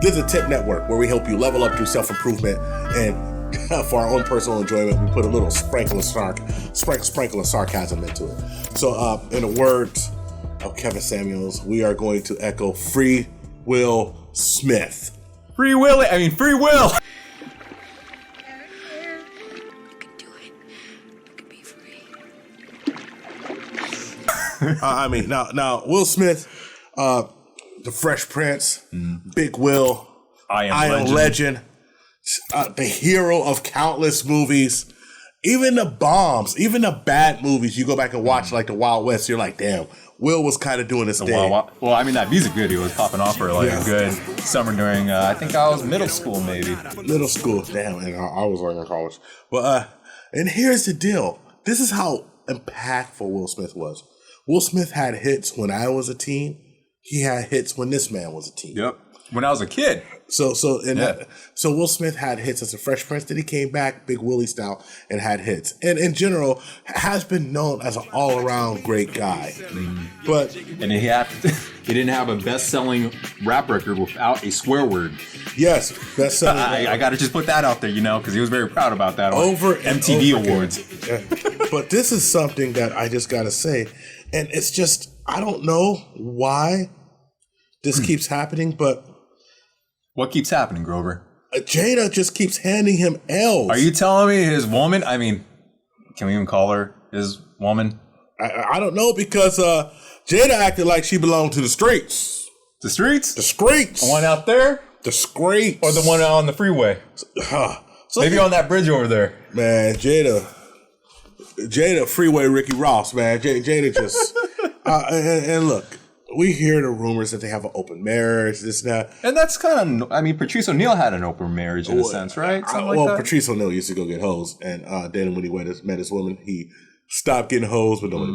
This is a tip network where we help you level up through self-improvement, and for our own personal enjoyment, we put a little sprinkle of sarcasm into it. So, in the words of Kevin Samuels, we are going to echo Free Will Smith. Free will. You can do it. You can be free. Now, Will Smith, the Fresh Prince, Big Will, I Am Legend, the hero of countless movies, even the bombs, even the bad movies. You go back and watch like the Wild West, you're like, damn, Will was kind of doing his thing. Well, I mean, that music video was popping off for like a good summer during, I think I was middle school, maybe. Middle school, damn, and I was learning college. But, and here's the deal. This is how impactful Will Smith was. Will Smith had hits when I was a teen. He had hits when this man was a teen. Yep. When I was a kid. So Will Smith had hits as a Fresh Prince. Then he came back, Big Willie style, and had hits. And in general, has been known as an all-around great guy. But and he didn't have a best-selling rap record without a swear word. Yes, best-selling. I got to just put that out there, because he was very proud about that over MTV Awards. But this is something that I just got to say, and it's just, I don't know why this keeps happening, but what keeps happening, Grover? Jada just keeps handing him L's. Are you telling me his woman? I mean, can we even call her his woman? I don't know, because Jada acted like she belonged to the streets. The streets? The streets. The one out there? The streets. Or the one out on the freeway? Maybe on that bridge over there. Man, Jada, freeway Ricky Ross, man. Jada just... and look, we hear the rumors that they have an open marriage, this and that. And that's kind of, Patrice O'Neal had an open marriage in a sense, right? Patrice O'Neal used to go get hoes, and then when he met his woman, he stopped getting hoes with nobody.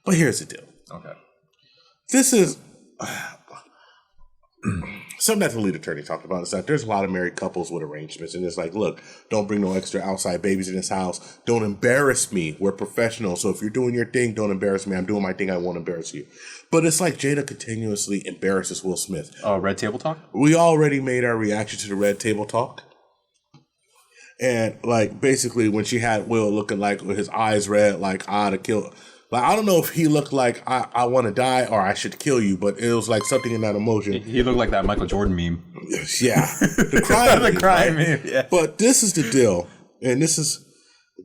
But here's the deal. Okay. This is something that the lead attorney talked about, is that there's a lot of married couples with arrangements, and it's like, look, don't bring no extra outside babies in this house. Don't embarrass me. We're professionals. So if you're doing your thing, don't embarrass me. I'm doing my thing. I won't embarrass you. But it's like Jada continuously embarrasses Will Smith. Red Table Talk? We already made our reaction to the Red Table Talk. And like basically when she had Will looking like with his eyes red, like I ought to kill. Like, I don't know if he looked like I want to die or I should kill you, but it was like something in that emotion. He looked like that Michael Jordan meme. Yeah. The crying meme. Crying meme, yeah. But this is the deal. And this is,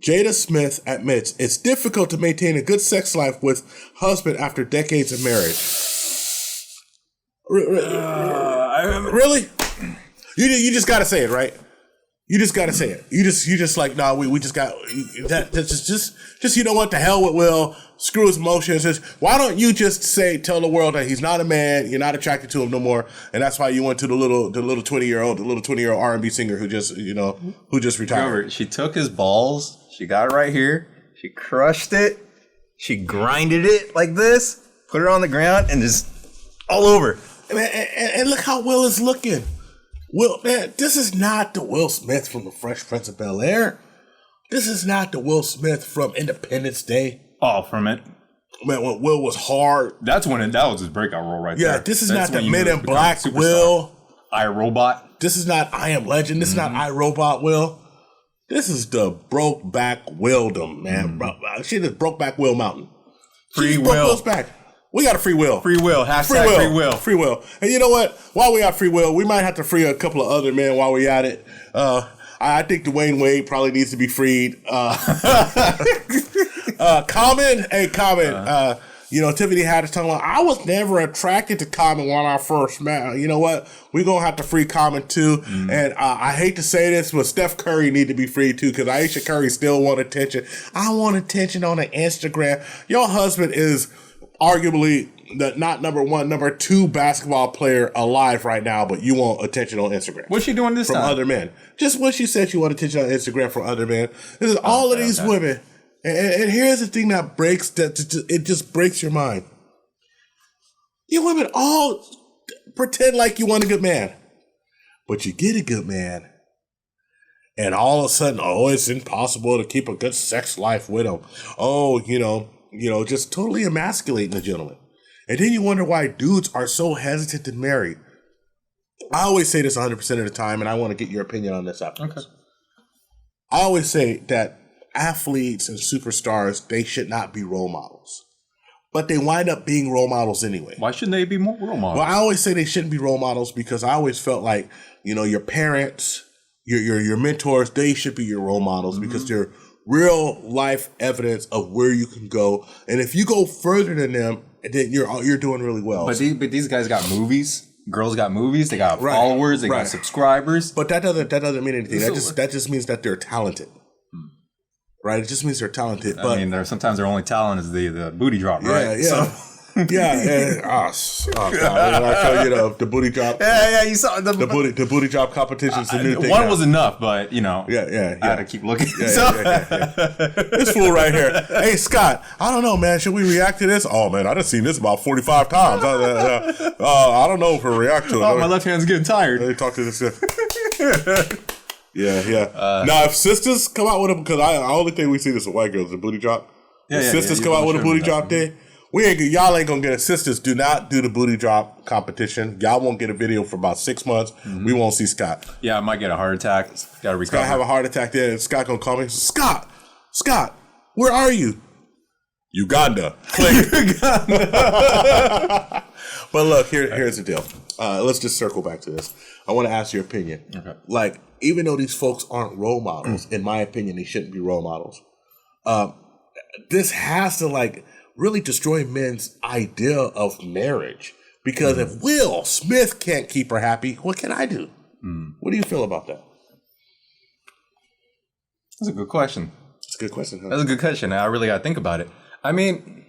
Jada Smith admits it's difficult to maintain a good sex life with husband after decades of marriage. Really? You just got to say it, right? You just got to say it. You just like, nah, we just got that. Just you know what? The hell with Will. Screw his emotions. Just, why don't you just tell the world that he's not a man, you're not attracted to him no more, and that's why you went to the little 20-year-old R&B singer who just retired. Remember, she took his balls. She got it right here. She crushed it. She grinded it like this. Put it on the ground and just all over. And look how Will is looking. Will, man, this is not the Will Smith from the Fresh Prince of Bel-Air. This is not the Will Smith from Independence Day. Oh, from it. Man, when Will was hard. That was his breakout role right there. Yeah, this is not the Men in Black Will. iRobot. This is not I Am Legend. This is not iRobot Will. This is the broke back Willdom, man. She just broke back Will Mountain. Free Will. Back. We got a free will. Free will. Hashtag free will. Free will. And you know what? While we got free will, we might have to free a couple of other men while we at it. I think Dwayne Wade probably needs to be freed. Common. Hey, Common. Tiffany Haddish talking about, I was never attracted to Common when I first met. You know what? We're going to have to free Common too. And I hate to say this, but Steph Curry need to be freed too, because Aisha Curry still want attention. I want attention on the Instagram. Your husband is arguably not number one, number two basketball player alive right now, but you want attention on Instagram. What's she doing this time? From other men. Just what she said, she want attention on Instagram from other men. This is all of these women. And here's the thing that it just breaks your mind. You women all pretend like you want a good man, but you get a good man, and all of a sudden, it's impossible to keep a good sex life with him. Just totally emasculating the gentleman. And then you wonder why dudes are so hesitant to marry. I always say this 100% of the time, and I want to get your opinion on this after this. I always say that athletes and superstars, they should not be role models. But they wind up being role models anyway. Why shouldn't they be more role models? Well, I always say they shouldn't be role models because I always felt like, your parents, your mentors, they should be your role models because they're real life evidence of where you can go. And if you go further than them, then you're doing really well. But these guys got movies. Girls got movies. They got followers. They got subscribers. But that doesn't mean anything. That just means that they're talented. Right? It just means they're talented. But I mean, sometimes their only talent is the booty drop, right? Yeah. Yeah. God. I tell you the booty drop. Yeah. You saw the booty drop competition's the new thing. One was enough, but Yeah. I had to keep looking. This fool right here. Hey, Scott, I don't know, man. Should we react to this? Oh, man, I done seen this about 45 times. I don't know if we'll react to it. Oh, my left hand's getting tired. Let me talk to this. Yeah. Now, if sisters come out with them, because the only thing we see is the white girls, the booty drop. If sisters come out with a booty drop thing, y'all ain't gonna get it. Sisters, do not do the booty drop competition. Y'all won't get a video for about 6 months. We won't see Scott. Yeah, I might get a heart attack. Gotta recover. Scott have a heart attack there, and Scott gonna call me. Scott, where are you? Uganda. Click. But look, here's the deal. Let's just circle back to this. I want to ask your opinion. Okay. Like, even though these folks aren't role models, in my opinion, they shouldn't be role models. This has to really destroy men's idea of marriage. Because if Will Smith can't keep her happy, what can I do? What do you feel about that? That's a good question. It's a good question, huh? That's a good question. I really got to think about it. I mean,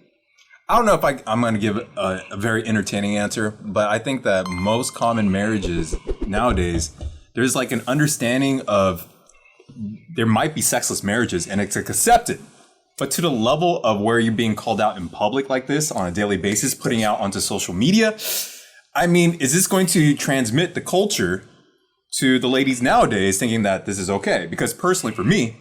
I don't know if I'm going to give a very entertaining answer, but I think that most common marriages nowadays, there's an understanding of there might be sexless marriages and it's accepted. But to the level of where you're being called out in public like this on a daily basis, putting out onto social media, I mean, is this going to transmit the culture to the ladies nowadays thinking that this is okay? Because personally, for me,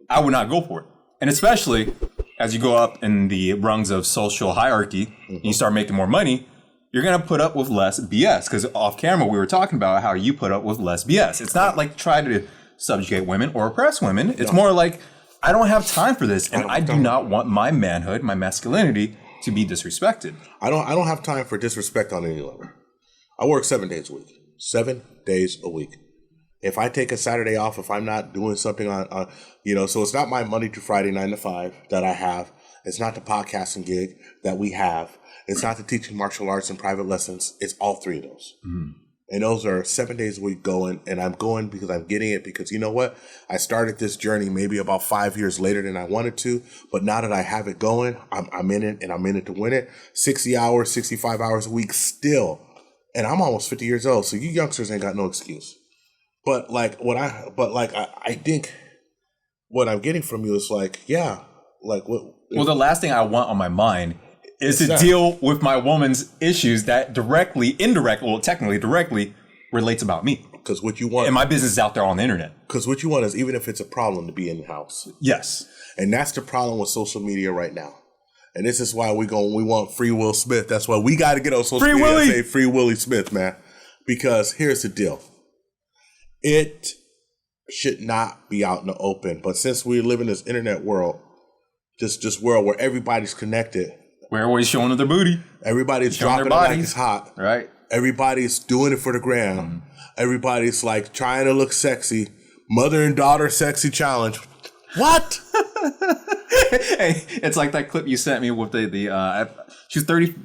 I would not go for it. And especially as you go up in the rungs of social hierarchy and you start making more money, you're going to put up with less BS. Because off camera, we were talking about how you put up with less BS. It's not like try to subjugate women or oppress women. It's more like, I don't have time for this, and I do not want my manhood, my masculinity, to be disrespected. I don't have time for disrespect on any level. I work 7 days a week. 7 days a week. If I take a Saturday off, if I'm not doing something on so it's not my Monday to Friday 9 to 5 that I have. It's not the podcasting gig that we have. It's not the teaching martial arts and private lessons. It's all three of those. And those are 7 days a week going, and I'm going because I'm getting it because you know what? I started this journey maybe about 5 years later than I wanted to, but now that I have it going, I'm in it, and I'm in it to win it. 60 hours, 65 hours a week still. And I'm almost 50 years old, so you youngsters ain't got no excuse. But I think what I'm getting from you is what? Well, the last thing I want on my mind is to deal with my woman's issues that technically directly relates about me. Because what you want, and my business is out there on the internet. Because what you want is, even if it's a problem, to be in the house. Yes, and that's the problem with social media right now. And this is why we want Free Will Smith. That's why we got to get on social media and say Free Willie Smith, man. Because here's the deal: it should not be out in the open. But since we live in this internet world, this world where everybody's connected. We're always showing them their booty. Everybody's dropping it like it's hot. Right. Everybody's doing it for the gram. Everybody's trying to look sexy. Mother and daughter sexy challenge. What? Hey, it's like that clip you sent me with she's 30,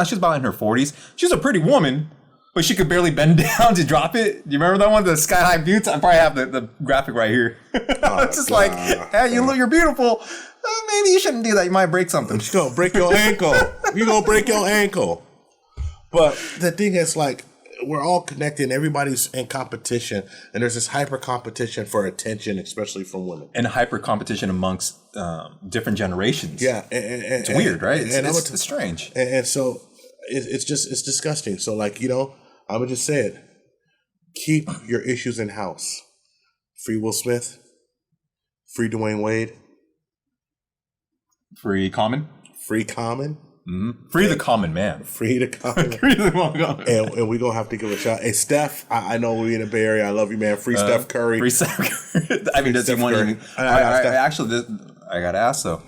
she's about in her 40s. She's a pretty woman, but she could barely bend down to drop it. Do you remember that one? The sky high boots? I probably have the graphic right here. It's just hey, you're beautiful. Maybe you shouldn't do that. You might break something. You're going to break your ankle. You're going to break your ankle. But the thing is, we're all connected and everybody's in competition. And there's this hyper competition for attention, especially from women. And hyper competition amongst different generations. Yeah. It's weird, right? It's strange. And so it's disgusting. So, I'm going to just say it. Keep your issues in house. Free Will Smith. Free Dwayne Wade. Free Common. Free Common. Free the common man. Free the common man. Free the common man. And we're going to have to give a shout. Hey, Steph, I know we're in the Bay Area. I love you, man. Free Steph Curry. Free Steph Curry. I mean, does he want Curry. to... Actually, I got to ask, though.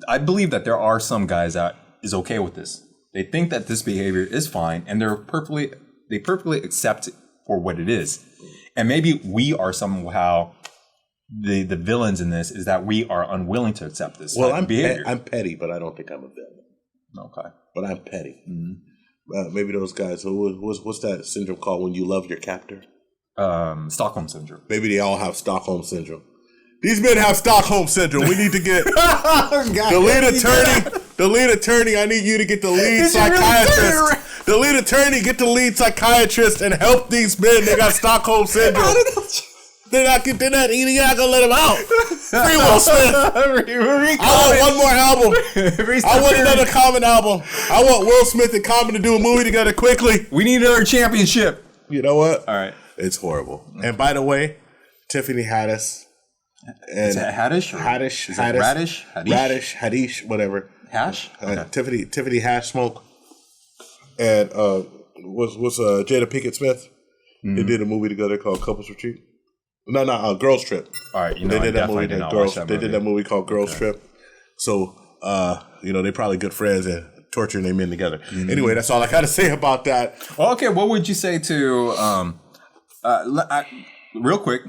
I believe that there are some guys that is okay with this. They think that this behavior is fine, and they perfectly accept it for what it is. And maybe we are somehow the villains in this, is that we are unwilling to accept this type of behavior. I'm petty, but I don't think I'm a villain. Okay. But I'm petty. Maybe those guys, what's that syndrome called when you love your captor? Stockholm Syndrome. Maybe they all have Stockholm Syndrome. These men have Stockholm Syndrome. We need to get the lead attorney. I need you to get the lead psychiatrist. The lead attorney, get the lead psychiatrist and help these men. They got Stockholm Syndrome. They're not gonna let them out. FreeWill Smith. I want one more album. I want another Common album. I want Will Smith and Common to do a movie together quickly. We need another championship. You know what? All right. It's horrible. And by the way, Tiffany Haddish. Is it Haddish? Haddish, whatever. Hash? Okay. Tiffany Hash Smoke. And was Jada Pinkett Smith. They did a movie together called Couples Retreat. No, Girls Trip. All right, they did that movie. They did that movie called Girls Trip. So, they probably good friends and torturing their men together. Anyway, that's all I got to say about that. Okay, what would you say to, real quick,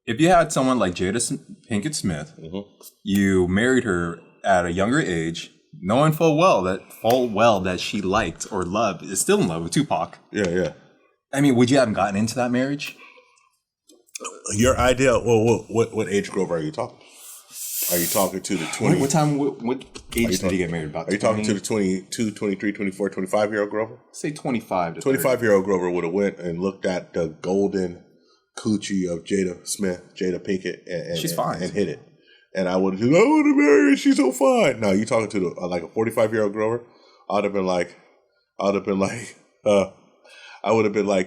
if you had someone like Jada Pinkett Smith, you married her at a younger age, knowing full well that she liked or loved, is still in love with Tupac. Yeah. I mean, would you have gotten into that marriage? Your idea, what age group are you talking? Are you talking to the 20? What age did you get married? About? Are you talking to the 22, 23, 24, 25-year-old Grover? Say 25 to 25-year-old Grover would have went and looked at the golden coochie of Jada Pinkett, and she's fine, and hit it. And I would have said, I want to marry her. She's so fine. No, you talking to like a 45-year-old Grover? I would have been like,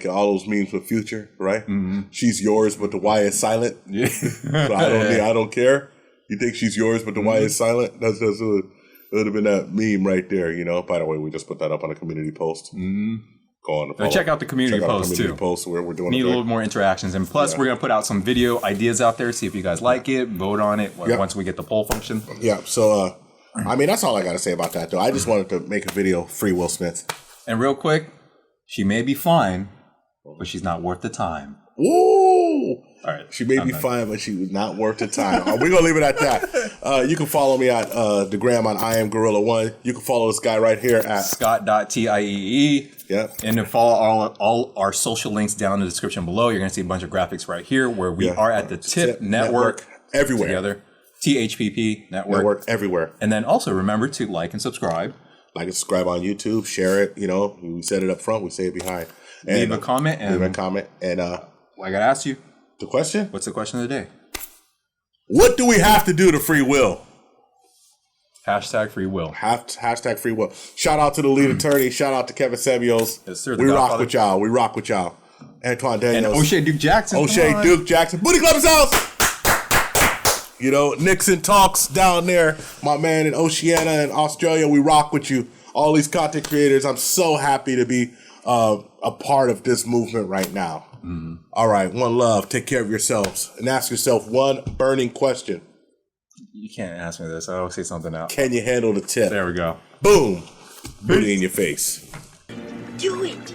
all those memes with Future, right? She's yours, but the Y is silent. Yeah. So I don't care. You think she's yours, but the Y is silent? It would have been that meme right there, By the way, we just put that up on a community post. Go on to check out the community post too. Where we're doing need a little more interactions, and plus we're gonna put out some video ideas out there. See if you guys like it. Vote on it once we get the poll function. Yeah. So that's all I got to say about that, though. I just wanted to make a video. Free Will Smith. And real quick, she may be fine, but she's not worth the time. Woo! All right. She may be fine, but she was not worth the time. We're going to leave it at that. You can follow me at the gram on I Am Gorilla One. You can follow this guy right here at Scott.tiee. Yeah. And then follow all our social links down in the description below. You're going to see a bunch of graphics right here where we are at the TIP Network. Everywhere. Together. THPP Network. Everywhere. And then also remember to like and subscribe. Like and subscribe on YouTube. Share it. We said it up front. We say it behind. And leave a comment. And I got to ask you. The question? What's the question of the day? What do we have to do to free will? Hashtag free will. Hashtag free will. Shout out to the lead attorney. Shout out to Kevin Samuels. Yes, sir. We rock with y'all. Antoine Daniels. And O'Shea Duke Jackson. Booty Club's house. Nixon Talks down there. My man in Oceania and Australia. We rock with you. All these content creators. I'm so happy to be a part of this movement right now. All right. One love. Take care of yourselves. And ask yourself one burning question. You can't ask me this. I'll say something else. Can you handle the tip? There we go. Boom. Booty in your face. Do it.